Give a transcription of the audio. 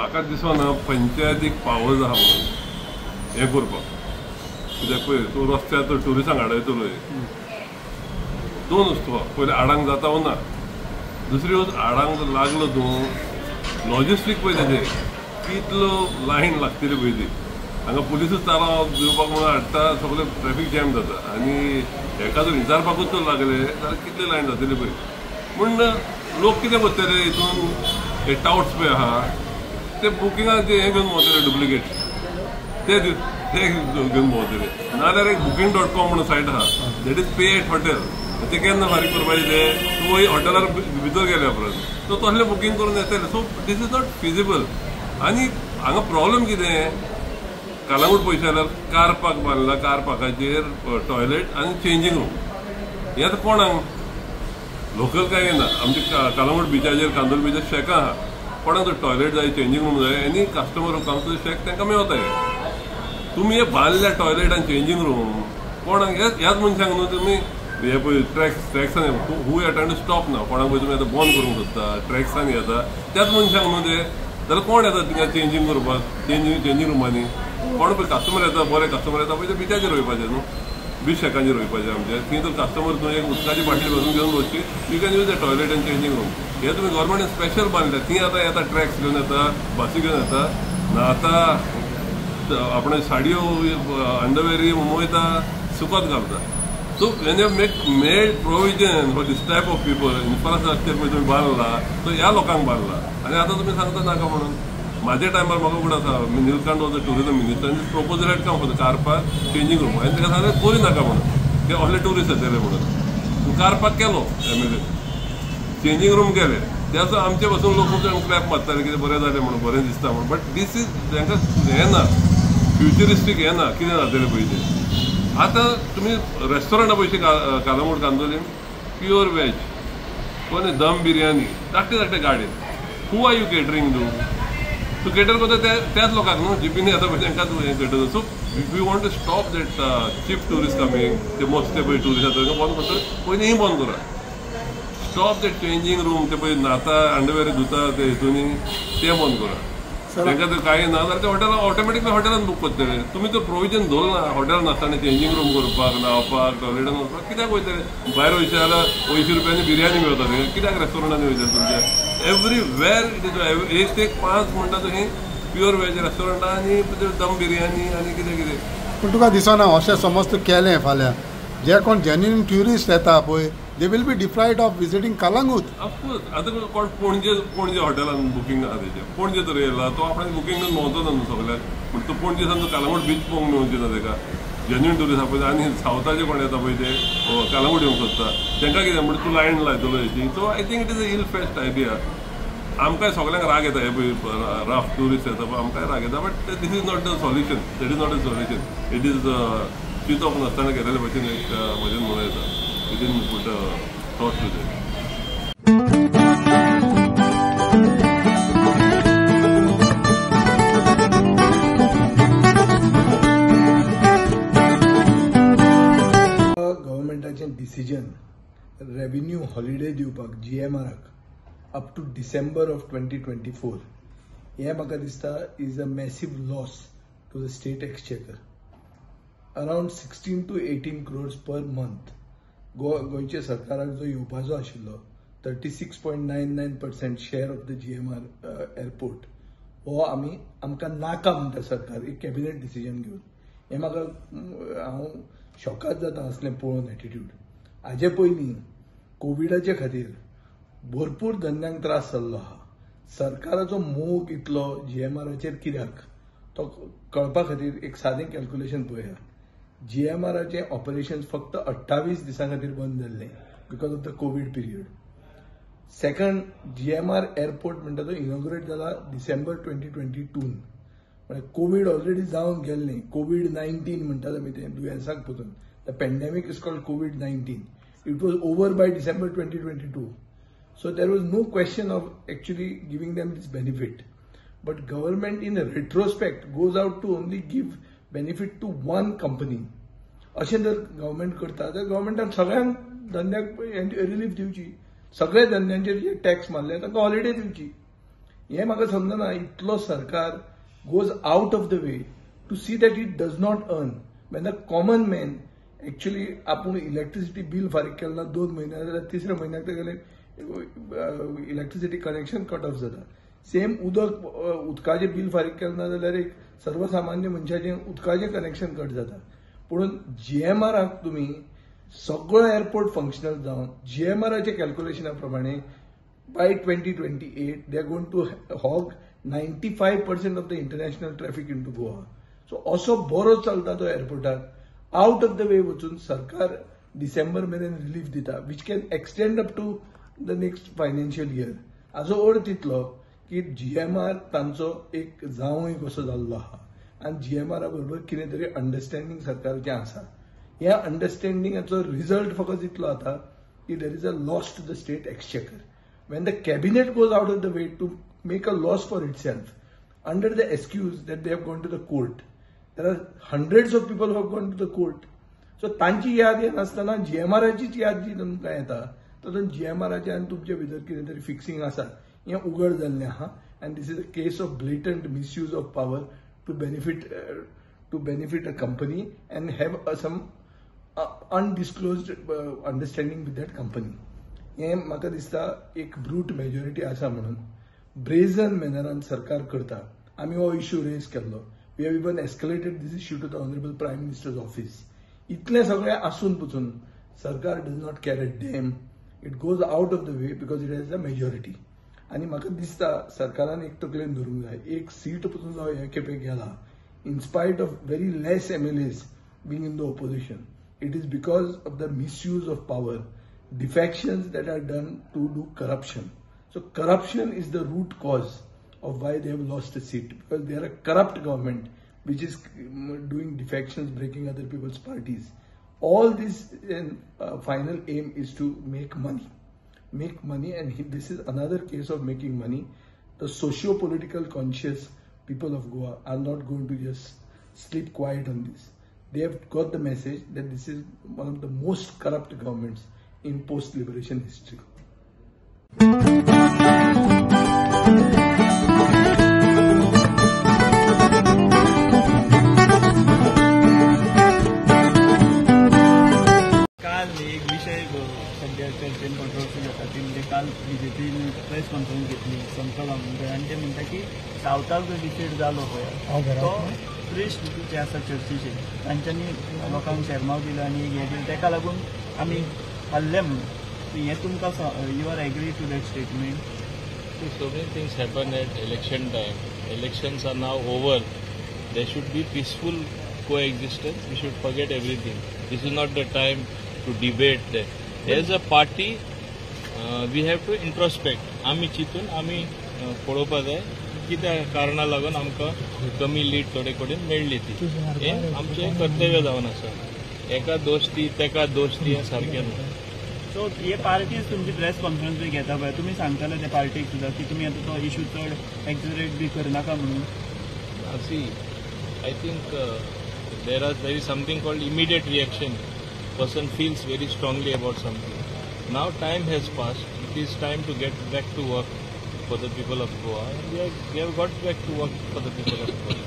म्हाका दिसना पंचायतीक पावर्स आहा म्हणून हें करपाक. कित्याक पळय तूं रस्त्यार तर ट्युरिस्टांक हाडयतलोय, दोन वस्तू पयलीं आडांक जाता वो ना, दुसरी वस्त आडांक लागलो तूं लॉजिस्टीक पळय तेजें कितलो लायन लागतली पळय ती. हांगा पुलिसूच ताराव दिवपाक म्हणून हाडटा, सगळें ट्रॅफीक जॅम जाता आनी हेका जर विचारपाकूच तर लागले जाल्यार कितली लायन जातली पळय. पूण लोक कितें करतले हितून हे टाउट्स पळय आहा ते बुकिंगाक जे हें घेवन भोंवतले डुप्लिकेट ते घेवन भोंवतले. नाजाल्यार एक booking.com म्हणून सायट आहा that is pay at hotel. ते केन्ना फारीक करपाचें ते तूं हॉटेलार भितर गेल्या परत सो तसलें बुकींग करून येतलें. So this is not feasible. आनी हांगा प्रॉब्लम कितें, कालांगूट पयशे जाल्यार कार पार्क बांदला, कार पार्काचेर टॉयलेट आनी चेंजींग रूम. हें आतां कोणाक लोकल काय येना. आमचे कालांगूट बिचाचेर कांदोल बिचार शेकां आहा, कोणाक जर टॉयलेट जाय चेंजींग रूम जाय any customer who comes to shake तांकां मेळता. तुमी हे बांदल्या टॉयलेट आनी चेंजींग रूम कोणाक ह्याच मनशांक न्हू तुमी हे पळय ट्रॅक्सान who are trying to stop ना, कोणाक पळय तुमी आतां बंद करूंक सोदता ट्रॅक्सान येता त्याच मनशांक न्हू ते, जाल्यार कोण येता थिंगा चेंजींग करपाक चेंजींग रूमांनी. कोण पळय कस्टमर येता, बरे कस्टमर येता पळय ते बिचाचेर रोयपाचें न्हू, बीच शेकांचेर रोयपाचें आमचे. थंय तर कस्टमर तूं एक उदकाची बाटली भरून घेवन बसची, you can use the toilet आनी चेंजींग रूम. हे तुमी गव्हर्मेंटान स्पेशल बांदल्या. थंय आतां येता ट्रॅक्स घेवन येता, बसी घेवन येता ना, आतां आपणे साडयो अंडरवेरी मोयता सुकत घालता. So when you made provision for this type of people, infrastructure पळय तुमी बांदला तो ह्या लोकांक बांदला. आनी आतां तुमी सांगता नाका म्हणून. म्हाज्या टायमार म्हाका फुडें आसा Neelkant was the tourism minister आनी proposal had come for the car park changing room. हांवें ताका सांगलें करूं नाका म्हणून, ते असले ट्युरिस्ट येतले म्हणून. कार पार्क केलो एमएलए, चेंजींग रूम केले, ते असो आमचे पासून लोक खूब जाण क्लॅप मारताले कितें बरें जालें म्हणून, बरें दिसता म्हणून. बट दीस इज तांकां हें ना, फ्युचरिस्टीक हें ना, कितें जातलें पळय तें. आतां तुमी रेस्टॉरंटा पयशे कालांगूट कांदोलीम प्युअर वेज कोणी दम बिर्याणी धाकटे गाडयेन. हू आर यू केटरिंग तूं केटर करता त्याच लोकांक न्हू जिपीनी येता पळय तांकांच हें cater. So if you want to stop that cheap tourist coming, ते मस्ते पळय टुरिस्ट येता तांकां बंद करता पयलीं ही बंद करा. स्टॉप दॅट चेंजींग रूम, ते पळय न्हाता अंडरवेअर धुता ते हितूनी ते बंद करा. तांकां जर कांय ना जाल्यार ते हॉटेलान ऑटोमॅटिकली हॉटेलान बूक करतले. तुमी तर प्रोविजन दवरना हॉटेलान नासतना चेंजींग रूम करपाक, न्हावपाक, टॉयलेटान वचपाक. कित्याक वयतले भायर वयचे जाल्यार 200 रुपयांनी बिर्याणी मेळटा थंय, कित्याक रेस्टॉरंटांनी वयतले तुमच्या. एवरीवेर इट इज एक 5 म्हणटा थंय प्युअर वेज रेस्टॉरंटां आनी दम बिर्याणी आनी कितें कितें. पूण तुका दिसना अशें समज तूं केलें फाल्यां जे कोण जेन्युइन ट्युरिस्ट येता पळय they will be deprived of visiting Calangute. Of course आतां कोण पणजे हॉटेलान बुकींग आहा तेजें, पणजे तर येयला तो आपणें बुकींग घेवन भोंवतो ना न्हू सगळ्याक. पूण तो पणजे सावन कालांगूट बीच पळोवंक मेळचें ना ताका. जेन्युइन ट्युरिस्ट आहा पळय आनी सावथाचे कोण येता पळय ते कालांगूट येवंक सोदता तांकां कितें म्हणजे तूं लायन लायतलो हेची. So I think it is a ill fest idea. आमकांय सगळ्यांक राग येता हे पळय रफ ट्युरिस्ट येता पळय आमकांय राग येता. But this is not the solution, that is not a solution. It is चिंत ऑफ नासतना केलेले भशेन एक म्हजें म्हणून येता. It is put thought to that. गव्हर्मेंटाचें डिसिजन रेव्हेन्यू हॉलिडे दिवपाक GMRक अप टू डिसेंबर ऑफ 2024 हें म्हाका दिसता is a massive loss to the state exchequer. Around 16 to 18 crores per month गोंयच्या सरकाराक जो येवपाचो आशिल्लो 36.99% share of the GMR airport हो आमकां नाका म्हणटा सरकार एक कॅबिनेट डिसिजन घेवन. हें म्हाका हांव शॉकाद जाता असलें पळोवन एटिट्यूड. हाजे पयलीं कोविडाचे खातीर भरपूर धंद्यांक त्रास जाल्लो आहा. सरकाराचो मोग इतलो GMRचेर कित्याक तो कळपा खातीर एक सादें कॅल्क्युलेशन पळया. GMRचे ऑपरेशन फक्त 28 दिसां खातीर बंद जाल्ले because of the Covid period. Second GMR airport म्हणटा तो इनॉग्रेट जाला डिसेंबर 2022 म्हणजे कोविड ऑलरेडी जावन गेल्लें. COVID-19 म्हणटात आमी तें दुयेंसाक पसून. The pandemic is called COVID-19. It was over by December 2022. So there was no question of actually giving them this benefit. But government in retrospect goes out to only give benefit to one company. अशें जर government करता तर गव्हर्मेंटान सगळ्यांक धंद्याक relief दिवची. सगळे धंद्यांचेर जे tax मारले तांकां हॉलिडे दिवची. हे म्हाका समजना इतलो सरकार goes out of the way to see that it does not earn when the common man actually आपूण इलेक्ट्रिसिटी बिल फारीक केन्ना 2 म्हयन्या जाल्यार 3ऱ्या म्हयन्याक तेगेलें इलेक्ट्रिसिटी कनेक्शन कट ऑफ जाता. सेम उदकाचें बिल फारीक केन्ना जाल्यार एक सर्वसामान्य मनशाचें उदकाचें कनेक्शन कट जाता. पूण जीएमआराक तुमी सगळो एअरपोर्ट फंक्शनल जावन जीएमआराच्या कॅल्क्युलेशना प्रमाणे bye 2028 they are going to hog 95% of the international traffic into Goa. So असो बरो चलता तो एअरपोर्टार आउट ऑफ द वे वचून सरकार डिसेंबर मेरेन रिलीफ दिता which can extend up to the next financial year. हाजो अर्थ इतलो की जीएमआर तांचो एक जावंय कसो जाल्लो आहा आनी जीएमआरा बरोबर कितें तरी अंडरस्टँडींग सरकाराचें आसा. ह्या अंडरस्टँडिंगाचो रिझल्ट फकत इतलो जाता की there is a loss to the state exchequer. When the cabinet goes out of the way to make a loss for itself under the excuse that they have gone to the court, there are hundreds of people who have gone to the court. So तांची याद येनासतना जीएमआराचीच याद जी तुमकां येता तातूंत जीएमआराचे आनी तुमचे भितर कितें तरी फिक्सिंग आसा हें उघड जाल्लें आहा. And this is a case of blatant misuse of power to benefit a company and have some undisclosed understanding with that company. हे म्हाका दिसता एक ब्रूट मेजॉरिटी आसा म्हणून ब्रेझन मॅनरान सरकार करता. आमी हो इश्यू रेज केल्लो. We have even escalated this issue to the honourable prime minister's office. इतलें सगळें आसून पसून सरकार does not care a damn. It goes out of the way because it has a majority. आनी म्हाका दिसता सरकारान एक तकलेन धरूंक जाय एक सीट पसून जो हे खेपे गेला in spite of very less MLAs being in the opposition. It is because of the misuse of power, defections that are done to do corruption. So corruption is the root cause of why they have lost a seat, because they are a corrupt government which is doing defections, breaking other people's parties. All this final aim is to make money, and this is another case of making money. The socio-political conscious people of Goa are not going to just sleep quiet on this. They have got the message that this is one of the most corrupt governments in post-liberation history. काल एक विषय सध्या चर्चेन controversy जाता ती म्हणजे काल बीजेपीन press conference घेतली संत गांवकर आनी ते म्हणटा की सावथाक जो डिफीट जालो पळय तो प्रिस्ट जे आसा चर्चीचे तांच्यांनी लोकांक शर्माव दिलो आनी हे दिलें तेका लागून आमी हल्ले म्हणून हे तुमकां you are agree to that statement. So many things happen at election time. Elections are now over. There should be peaceful coexistence. We should forget everything. This is not the time to debate that. As a party, we have to introspect. आमी चिंतून आमी पळोवपा जाय कित्या कारणां लागून आमकां कमी लीड थोडे कडेन मेळ्ळी ती. हें आमचें कर्तव्य जावन आसा. एका दोश दी तेका दोश दी हें सारकें न्हू. सो हे पार्टीज तुमची प्रेस कॉन्फरन्स बी घेता पळय तुमी सांगताले त्या पार्टीक सुद्दां की तुमी आतां तो इशू चड एक्झरेट बी करनाका म्हणून. See, I think there is something called immediate reaction. Person feels very strongly about something. Now time has passed. It is time to get back to work for the people of Goa. And we have got back to work for the people of Goa.